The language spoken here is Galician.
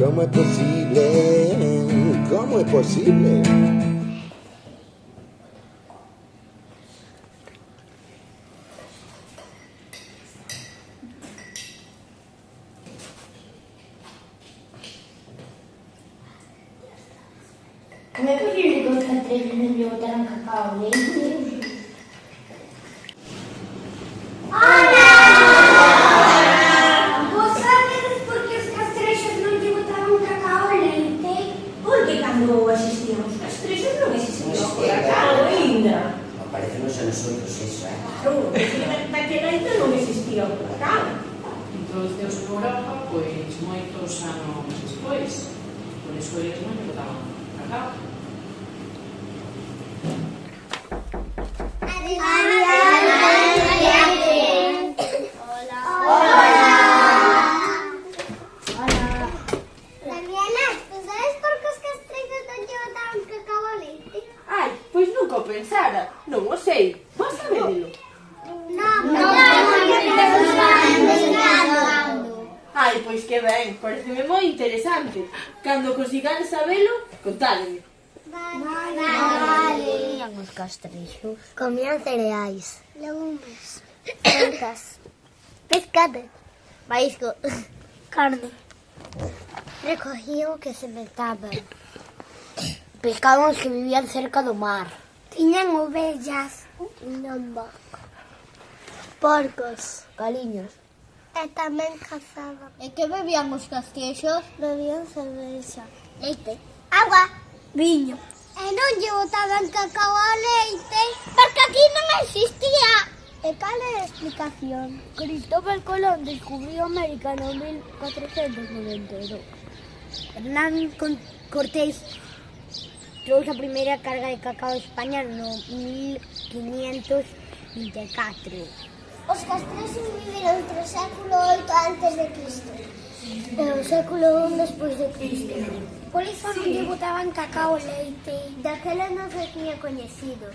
¿Cómo es posible? ¿Cómo es posible? ¿Cómo es posible que os castreles non lle botaran cacao o leite? Hola! Vos sabedes por que os castrexos non lle botaban cacao o leite? Porque cando existían os castrexos non existía o cacao ainda. Parece non xa nosotros iso, Claro, daquela ainda non existía o cacao. Introduceuse en Europa, pois, moitos anos despois. Por iso eles non lle botaban cacao. Ai, pois nunca o pensara. Non o sei. Vos sabedelo? Ai, pois que ben. Pareceme moi interesante. Cando consigades sabelo, contádeme. Comían os castrexos. Comían cereais, legumes, frutas, pescado, maísco, carne. Recogían o que se metaban. Pescaban os que vivían cerca do mar. Tiñan ovellas, tiñan vacas, porcos, galiños. E tamén cazaban. E que bebían os castrexos? Bebían cervexa, leite, agua, viño. E non lle botaban cacao ao leite porque aquí non existía. E cal é a explicación? Cristóbal Colón descubriu América no 1492. Hernán Cortés trouxe a primeira carga de cacao a España no 1524. Os castrexos viviron entre o século VIII antes de Cristo e o século I despois de Cristo. Por iso non lle botaban cacao o leite. Daquela non se tiña coñecido.